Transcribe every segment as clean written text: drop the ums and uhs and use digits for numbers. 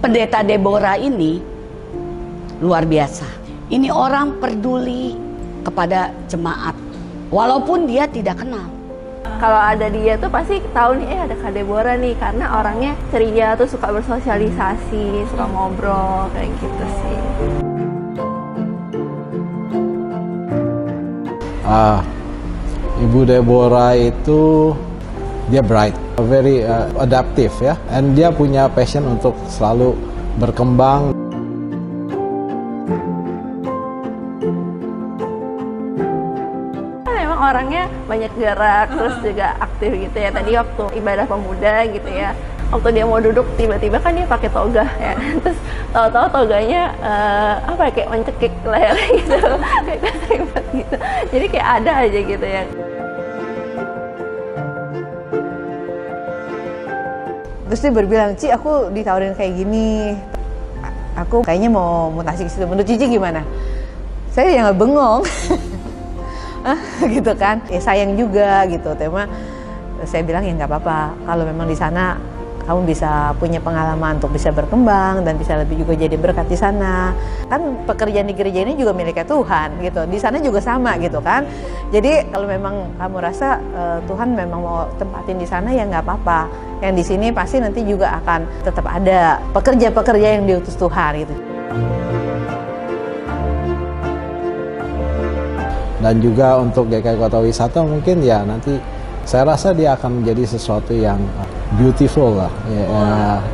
Pendeta Deborah ini luar biasa. Ini orang peduli kepada jemaat, walaupun dia tidak kenal. Kalau ada dia tuh pasti tahu nih, ada Kak Deborah nih, karena orangnya ceria tuh, suka bersosialisasi, suka ngobrol, kayak gitu sih. Ibu Deborah itu dia bright, very adaptive ya, and dia punya passion untuk selalu berkembang. Memang orangnya banyak gerak, terus juga aktif gitu ya. Tadi waktu ibadah pemuda gitu ya, waktu dia mau duduk tiba-tiba kan dia pakai toga ya, terus tahu-tahu toganya kayak mencekik lehernya gitu, kayak keserimpet gitu. Jadi kayak ada aja gitu ya. Terus dia berbilang, Ci, aku ditawarin kayak gini, aku kayaknya mau mutasi ke situ. Menurut Cici gimana? Saya yang nggak bengong, gitu kan? Ya sayang juga gitu. Tema saya bilang ya nggak apa-apa. Kalau memang di sana kamu bisa punya pengalaman untuk bisa berkembang dan bisa lebih juga jadi berkat di sana. Kan pekerjaan di gereja ini juga miliknya Tuhan gitu. Di sana juga sama gitu kan. Jadi kalau memang kamu rasa Tuhan memang mau tempatin di sana ya nggak apa-apa. Yang di sini pasti nanti juga akan tetap ada pekerja-pekerja yang diutus Tuhan gitu. Dan juga untuk GKI Kota Wisata mungkin ya nanti saya rasa dia akan menjadi sesuatu yang beautiful lah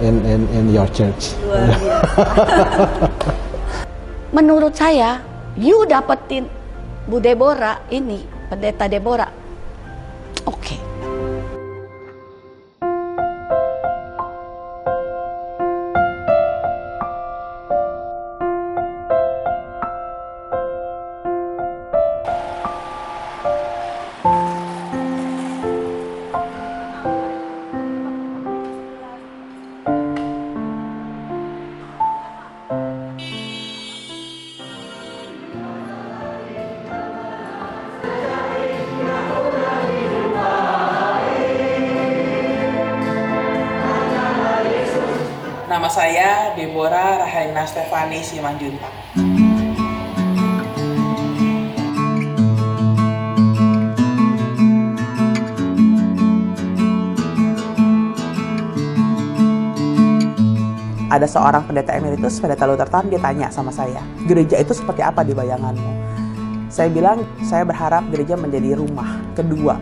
in your church. Menurut saya, you dapetin Bu Deborah ini, Pendeta Deborah, oke. Nama saya Deborah Rahaina Stefani Simanjuntak. Ada seorang pendeta emeritus, pendeta Luther Tan, dia tanya sama saya, gereja itu seperti apa di bayanganmu? Saya bilang, saya berharap gereja menjadi rumah kedua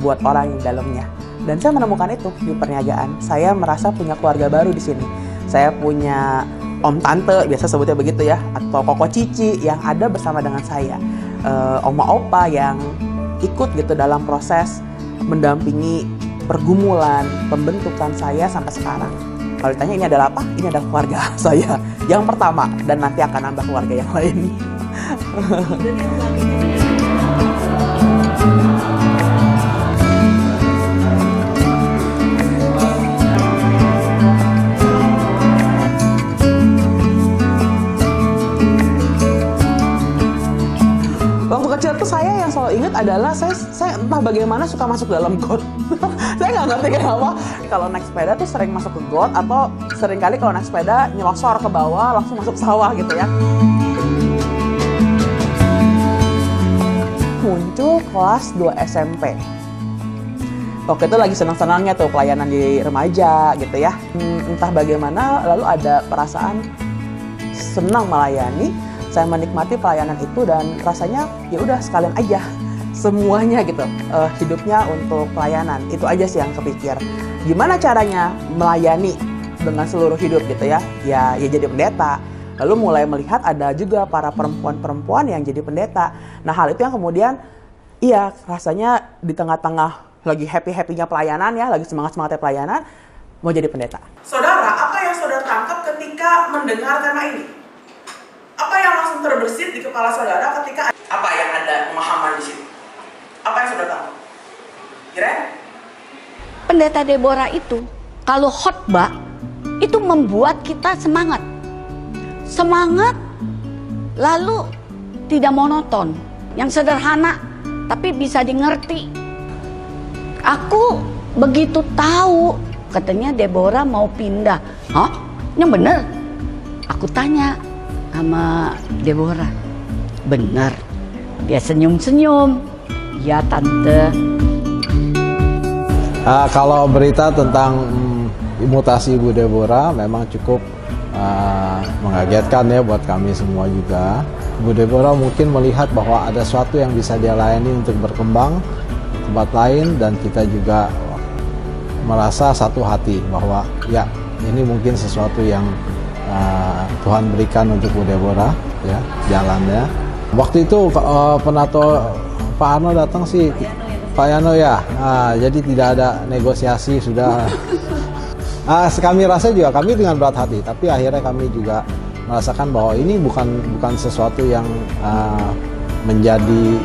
buat orang yang di dalamnya. Dan saya menemukan itu di perniagaan. Saya merasa punya keluarga baru di sini. Saya punya om tante, biasa sebutnya begitu ya, atau koko cici yang ada bersama dengan saya. Oma opa yang ikut gitu dalam proses mendampingi pergumulan, pembentukan saya sampai sekarang. Kalau ditanya ini adalah apa? Ini adalah keluarga saya yang pertama, dan nanti akan nambah keluarga yang lain. Waktu kecil tuh saya yang selalu ingat adalah saya entah bagaimana suka masuk dalam got. Saya nggak ngerti kenapa. Kalau naik sepeda tuh sering masuk ke got, atau sering kali kalau naik sepeda nyelosor ke bawah langsung masuk sawah gitu ya. Muncul kelas 2 SMP. Waktu itu lagi senang-senangnya tuh pelayanan di remaja gitu ya. Entah bagaimana lalu ada perasaan senang melayani. Saya menikmati pelayanan itu dan rasanya ya udah sekalian aja semuanya gitu, hidupnya untuk pelayanan. Itu aja sih yang kepikir. Gimana caranya melayani dengan seluruh hidup gitu ya? Ya jadi pendeta. Lalu mulai melihat ada juga para perempuan-perempuan yang jadi pendeta. Nah, hal itu yang kemudian iya rasanya di tengah-tengah lagi happy-happynya pelayanan ya, lagi semangat-semangatnya pelayanan, mau jadi pendeta. Saudara, apa yang saudara tangkap ketika mendengar tema ini? Apa yang langsung terbersit di kepala saudara ketika apa yang ada pemahaman di situ? Apa yang saudara tahu? Kira-kira? Pendeta Deborah itu kalau khotbah itu membuat kita semangat. Semangat lalu tidak monoton. Yang sederhana tapi bisa dimengerti. Aku begitu tahu katanya Deborah mau pindah. Hah? Yang bener. Aku tanya sama Deborah. Bener. Dia senyum-senyum. Ya tante. Kalau berita tentang mutasi Ibu Deborah memang cukup mengagetkan ya buat kami semua juga. Ibu Deborah mungkin melihat bahwa ada sesuatu yang bisa dia layani untuk berkembang di tempat lain, dan kita juga merasa satu hati bahwa ya ini mungkin sesuatu yang Tuhan berikan untuk Ibu Deborah ya jalannya. Waktu itu penato Pak Arno datang sih, Pak Yano ya, jadi tidak ada negosiasi sudah. Kami rasa juga kami dengan berat hati, tapi akhirnya kami juga merasakan bahwa ini bukan sesuatu yang menjadi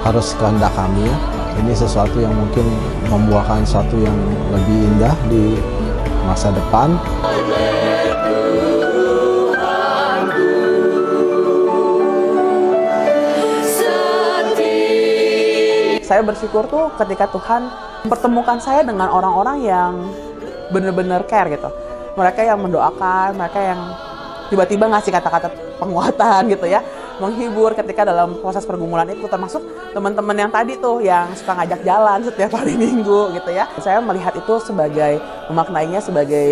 harus kehendak kami ya. Ini sesuatu yang mungkin membuahkan sesuatu yang lebih indah di masa depan. Saya bersyukur tuh ketika Tuhan mempertemukan saya dengan orang-orang yang benar-benar care gitu. Mereka yang mendoakan, mereka yang tiba-tiba ngasih kata-kata penguatan gitu ya, menghibur ketika dalam proses pergumulan itu, termasuk teman-teman yang tadi tuh yang suka ngajak jalan setiap hari Minggu gitu ya. Saya melihat itu sebagai, memaknainya sebagai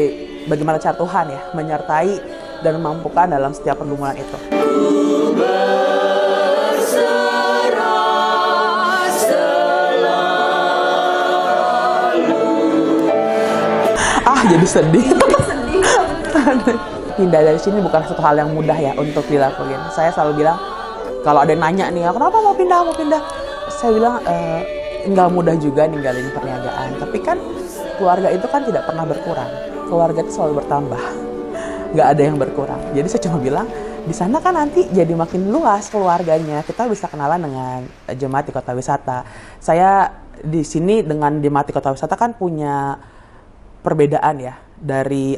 bagaimana cara Tuhan ya menyertai dan memampukan dalam setiap pergumulan itu. Jadi sedih. Pindah dari sini bukan satu hal yang mudah ya untuk dilakuin. Saya selalu bilang, kalau ada yang nanya nih, kenapa mau pindah? Saya bilang, nggak mudah juga ninggalin perniagaan. Tapi kan keluarga itu kan tidak pernah berkurang. Keluarga itu selalu bertambah. Nggak ada yang berkurang. Jadi saya cuma bilang, di sana kan nanti jadi makin luas keluarganya. Kita bisa kenalan dengan jemaat di kota wisata. Saya di sini dengan jemaat di kota wisata kan punya perbedaan ya dari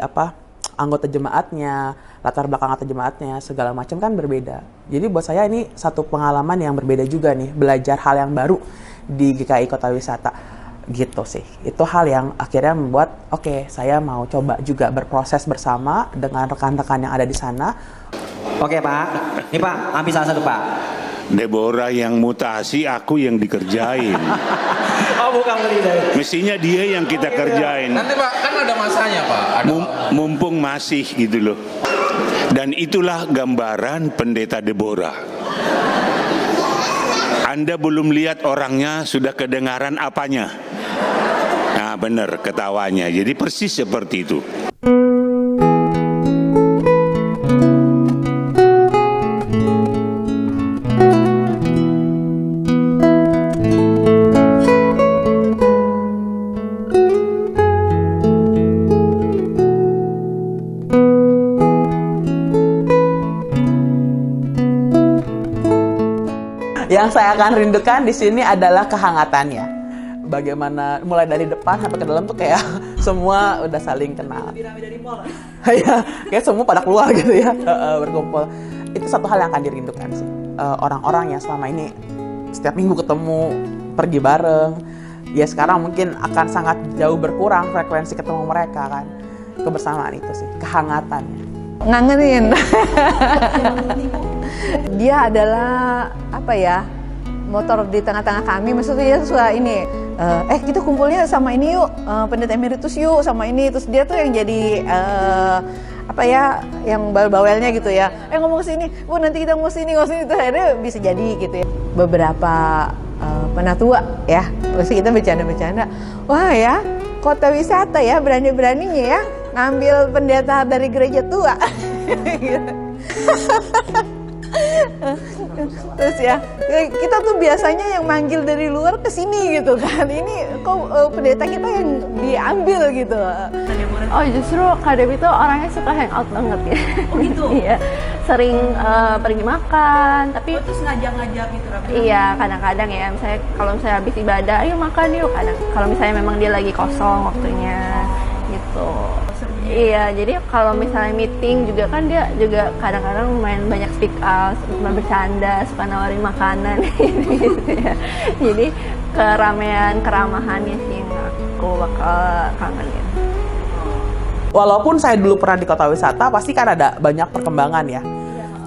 anggota jemaatnya, latar belakang anggota jemaatnya, segala macam kan berbeda. Jadi buat saya ini satu pengalaman yang berbeda juga nih, belajar hal yang baru di GKI Kota Wisata gitu sih. Itu hal yang akhirnya membuat oke, saya mau coba juga berproses bersama dengan rekan-rekan yang ada di sana. Oke Pak, ini Pak, ambil salah satu Pak. Deborah yang mutasi, aku yang dikerjain. Oh bukan beli. Mestinya dia yang kita kerjain. Nanti Pak, kan ada masanya Pak. Mumpung masih gitu loh. Dan itulah gambaran pendeta Deborah. Anda belum lihat orangnya, sudah kedengaran apanya. Nah benar ketawanya, jadi persis seperti itu. Yang saya akan rindukan di sini adalah kehangatannya. Bagaimana mulai dari depan sampai ke dalam tuh kayak semua udah saling kenal. Ya, kayak semua pada keluar gitu ya, berkumpul. Itu satu hal yang akan dirindukan sih. Orang-orang yang selama ini setiap minggu ketemu, pergi bareng. Ya sekarang mungkin akan sangat jauh berkurang frekuensi ketemu mereka kan. Kebersamaan itu sih, kehangatannya. Ngangenin. Dia adalah motor di tengah-tengah kami. Maksudnya dia suka ini, kita kumpulnya sama ini yuk, pendeta emeritus yuk sama ini. Terus dia tuh yang jadi yang bawel-bawelnya gitu ya. Ngomong sini, Bu nanti kita ngomong sini. Terus akhirnya bisa jadi gitu ya. Beberapa penatua ya, terus kita bercanda-bercanda. Wah ya, kota wisata ya, berani-beraninya ya ngambil pendeta dari gereja tua. Terus ya, kita tuh biasanya yang manggil dari luar ke sini gitu kan. Ini kok pendeta kita yang diambil gitu. Oh justru Kak Debbie tuh orangnya suka hangout banget ya. Oh gitu? Iya, sering pergi makan. Tapi terus ngajak-ngajak gitu? Iya, kadang-kadang ya. Misalnya kalau misalnya habis ibadah, ayo makan yuk. Kalau misalnya memang dia lagi kosong waktunya gitu. Iya, jadi kalau misalnya meeting juga kan dia juga kadang-kadang lumayan banyak speak out, suka bercanda, suka nawarin makanan gitu ya. Jadi keramahannya sih yang aku bakal kangenin. Walaupun saya dulu pernah di kota wisata, pasti kan ada banyak perkembangan ya.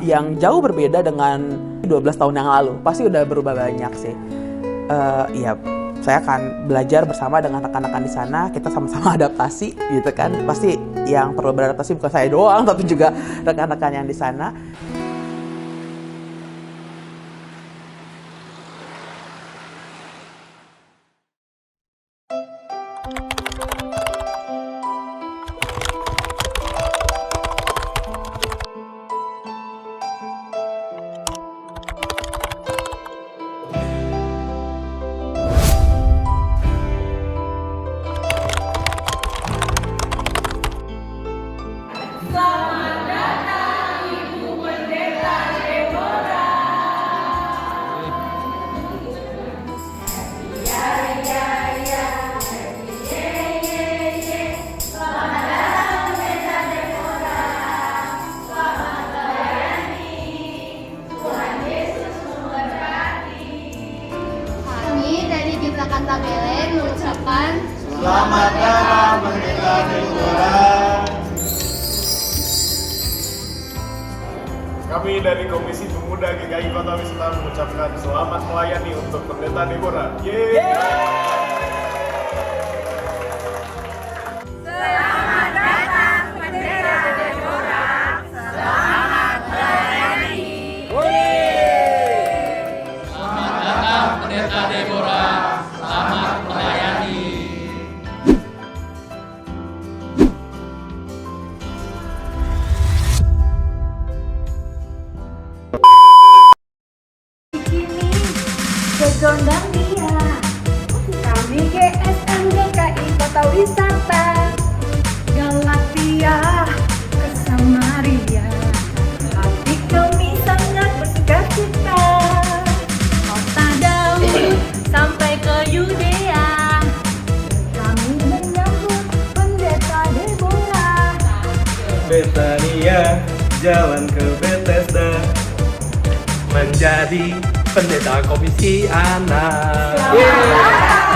Yang jauh berbeda dengan 12 tahun yang lalu. Pasti udah berubah banyak sih. Ya, saya akan belajar bersama dengan rekan-rekan di sana. Kita sama-sama adaptasi gitu kan. Pasti yang perlu beradaptasi bukan saya doang, tapi juga rekan-rekan yang di sana. Kata Beleng mengucapkan Selamat datang Pendeta Deborah. Kami dari Komisi Pemuda GKI Kota Wisata mengucapkan selamat melayani untuk Pendeta Deborah. Yeay! Selamat datang Pendeta Deborah. Selamat melayani. Selamat datang Pendeta Deborah. Selamat melayani. Segondang dia, kami GSM GKI Kota Wisata Galatia ke Samaria. Hati kami sangat bersuka cita. Kota Daud sampai ke Yudea, kami menyambut Pendeta Deborah. Betania, jalan ke Bethesda, menjadi pendeta komisi anak. Selamat datang